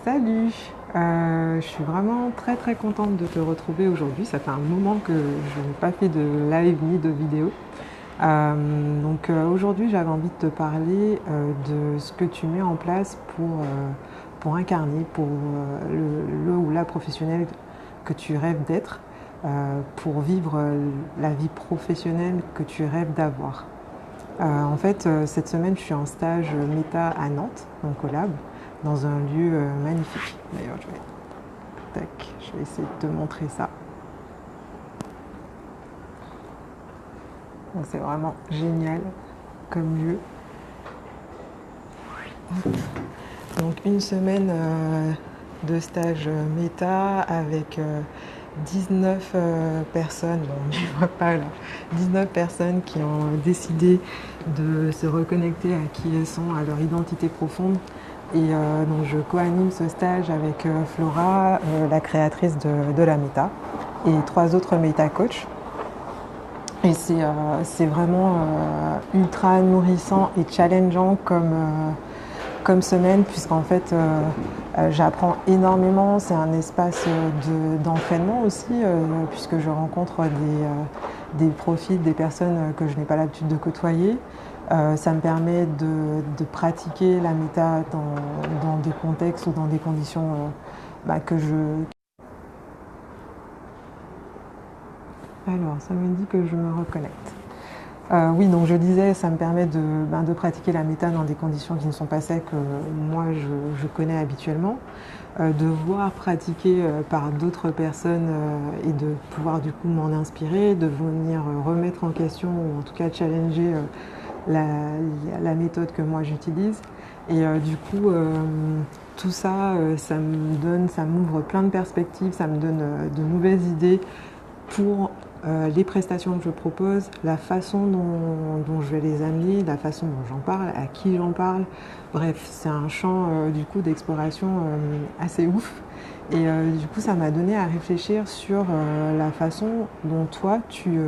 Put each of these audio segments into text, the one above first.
Salut, je suis vraiment très contente de te retrouver aujourd'hui. Ça fait un moment que je n'ai pas fait de live ni de vidéo. Aujourd'hui j'avais envie de te parler de ce que tu mets en place pour incarner, pour le ou la professionnelle que tu rêves d'être, pour vivre la vie professionnelle que tu rêves d'avoir. Cette semaine, je suis en stage méta à Nantes, donc au lab, dans un lieu magnifique. D'ailleurs, je vais essayer de te montrer ça. Donc, c'est vraiment génial comme lieu. Donc, une semaine de stage méta avec 19 personnes, bon, on ne voit pas là, 19 personnes qui ont décidé de se reconnecter à qui elles sont, à leur identité profonde. Donc je co-anime ce stage avec Flora, la créatrice de la méta, et 3 autres méta coachs. Et c'est vraiment ultra nourrissant et challengeant comme semaine, puisqu'en fait j'apprends énormément. C'est un espace d'entraînement aussi, puisque je rencontre des profils, des personnes que je n'ai pas l'habitude de côtoyer. Ça me permet de pratiquer la méta dans des contextes ou dans des conditions que je... Alors, ça me dit que je me reconnecte. Oui, donc je disais, ça me permet de pratiquer la méta dans des conditions qui ne sont pas celles que moi je connais habituellement, de voir pratiquer par d'autres personnes et de pouvoir du coup m'en inspirer, de venir remettre en question ou en tout cas challenger la méthode que moi j'utilise. Tout ça, ça m'ouvre plein de perspectives, ça me donne de nouvelles idées pour les prestations que je propose, la façon dont je vais les amener, la façon dont j'en parle, à qui j'en parle. Bref, c'est un champ du coup d'exploration assez ouf. Du coup, ça m'a donné à réfléchir sur la façon dont toi tu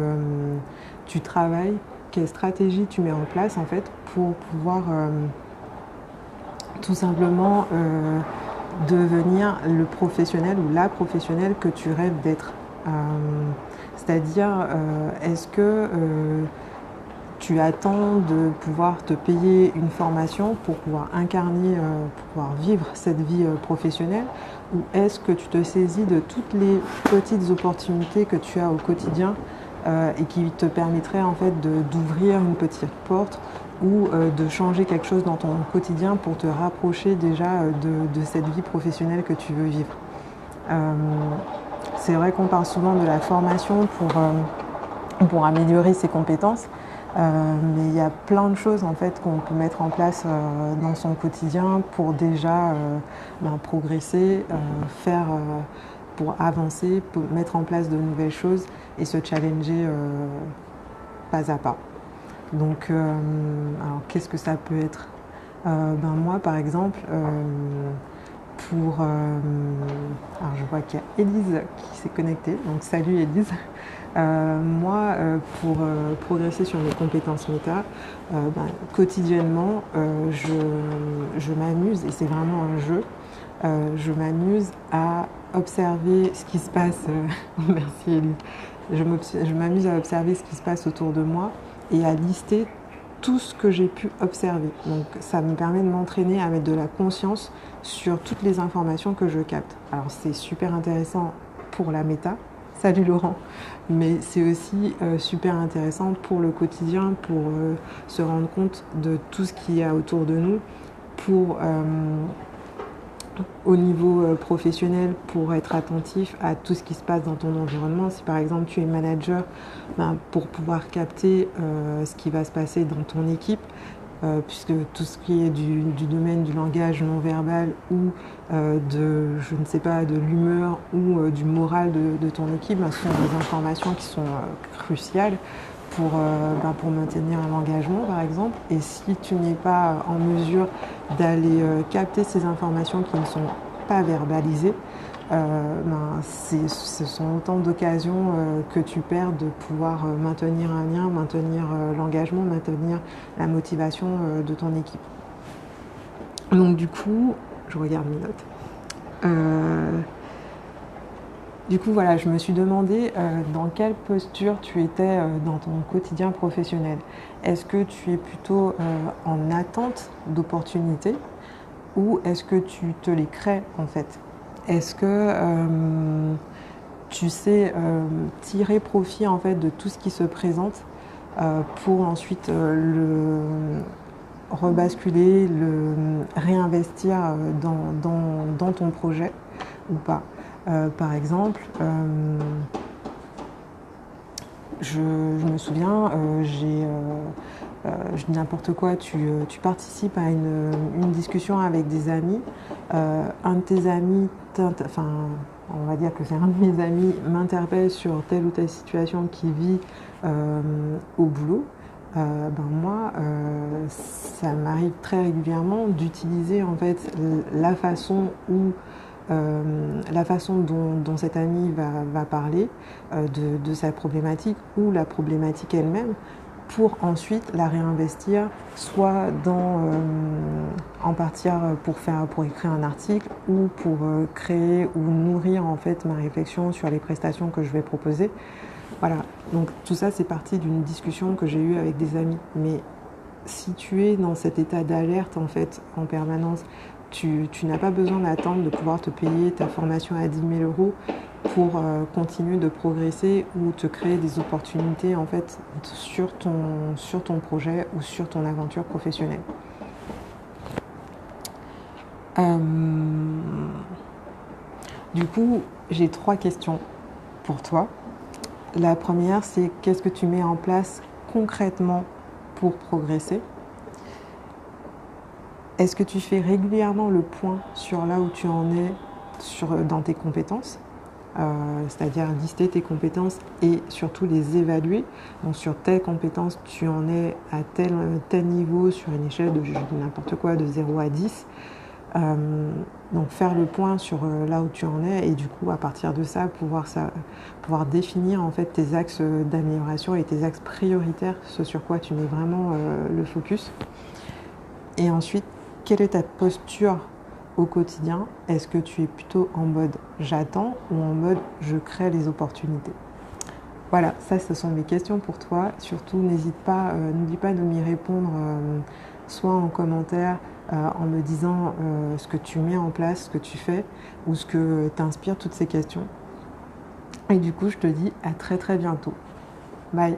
travailles, quelle stratégie tu mets en place en fait pour pouvoir tout simplement devenir le professionnel ou la professionnelle que tu rêves d'être. C'est-à-dire, est-ce que tu attends de pouvoir te payer une formation pour pouvoir incarner, pour pouvoir vivre cette vie professionnelle, ou est-ce que tu te saisis de toutes les petites opportunités que tu as au quotidien et qui te permettraient en fait d'ouvrir une petite porte ou de changer quelque chose dans ton quotidien pour te rapprocher déjà de cette vie professionnelle que tu veux vivre. C'est vrai qu'on parle souvent de la formation pour améliorer ses compétences, mais il y a plein de choses en fait qu'on peut mettre en place dans son quotidien pour déjà progresser, pour avancer, pour mettre en place de nouvelles choses et se challenger pas à pas. Donc, alors qu'est-ce que ça peut être? Moi, par exemple, alors je vois qu'il y a Élise qui s'est connectée, donc salut Élise. Pour progresser sur mes compétences méta, quotidiennement, je m'amuse, et c'est vraiment un jeu, je m'amuse à observer ce qui se passe. Merci Élise. Je m'amuse à observer ce qui se passe autour de moi et à lister tout ce que j'ai pu observer. Donc ça me permet de m'entraîner à mettre de la conscience sur toutes les informations que je capte. Alors c'est super intéressant pour la méta, salut Laurent, mais c'est aussi super intéressant pour le quotidien, pour se rendre compte de tout ce qu'il y a autour de nous, pour au niveau professionnel, pour être attentif à tout ce qui se passe dans ton environnement. Si par exemple tu es manager, pour pouvoir capter ce qui va se passer dans ton équipe, puisque tout ce qui est du domaine du langage non verbal ou de l'humeur ou du moral de ton équipe, ce sont des informations qui sont cruciales pour maintenir l'engagement par exemple. Et si tu n'es pas en mesure d'aller capter ces informations qui ne sont pas verbalisées, ce sont autant d'occasions que tu perds de pouvoir maintenir un lien, maintenir l'engagement, maintenir la motivation de ton équipe. Donc du coup, je regarde mes notes. Du coup, voilà, je me suis demandé dans quelle posture tu étais dans ton quotidien professionnel. Est-ce que tu es plutôt en attente d'opportunités ou est-ce que tu te les crées en fait? Est-ce que tu sais tirer profit en fait de tout ce qui se présente pour ensuite le rebasculer, le réinvestir dans ton projet ou pas? Par exemple, je me souviens, je dis n'importe quoi, tu participes à une discussion avec des amis. Un de tes amis, enfin, on va dire que c'est un de mes amis, m'interpelle sur telle ou telle situation qu'il vit au boulot. Moi, ça m'arrive très régulièrement d'utiliser en fait la façon dont cet ami va parler de sa problématique ou la problématique elle-même pour ensuite la réinvestir soit en partir pour écrire un article ou pour créer ou nourrir en fait ma réflexion sur les prestations que je vais proposer. Voilà, donc tout ça c'est parti d'une discussion que j'ai eue avec des amis. Mais si tu es dans cet état d'alerte en fait en permanence, tu n'as pas besoin d'attendre de pouvoir te payer ta formation à 10 000 euros pour continuer de progresser ou te créer des opportunités en fait sur ton projet ou sur ton aventure professionnelle. Du coup, j'ai 3 questions pour toi. La première, c'est qu'est-ce que tu mets en place concrètement pour progresser? Est-ce que tu fais régulièrement le point sur là où tu en es dans tes compétences? C'est-à-dire lister tes compétences et surtout les évaluer. Donc sur telles compétences, tu en es à tel niveau sur une échelle de n'importe quoi, de 0 à 10. Donc faire le point sur là où tu en es et du coup à partir de ça pouvoir définir en fait tes axes d'amélioration et tes axes prioritaires, ce sur quoi tu mets vraiment le focus. Et ensuite, quelle est ta posture au quotidien? Est-ce que tu es plutôt en mode j'attends ou en mode je crée les opportunités? Voilà, ça ce sont mes questions pour toi. Surtout n'oublie pas de m'y répondre soit en commentaire en me disant ce que tu mets en place, ce que tu fais ou ce que t'inspire toutes ces questions. Et du coup, je te dis à très très bientôt. Bye.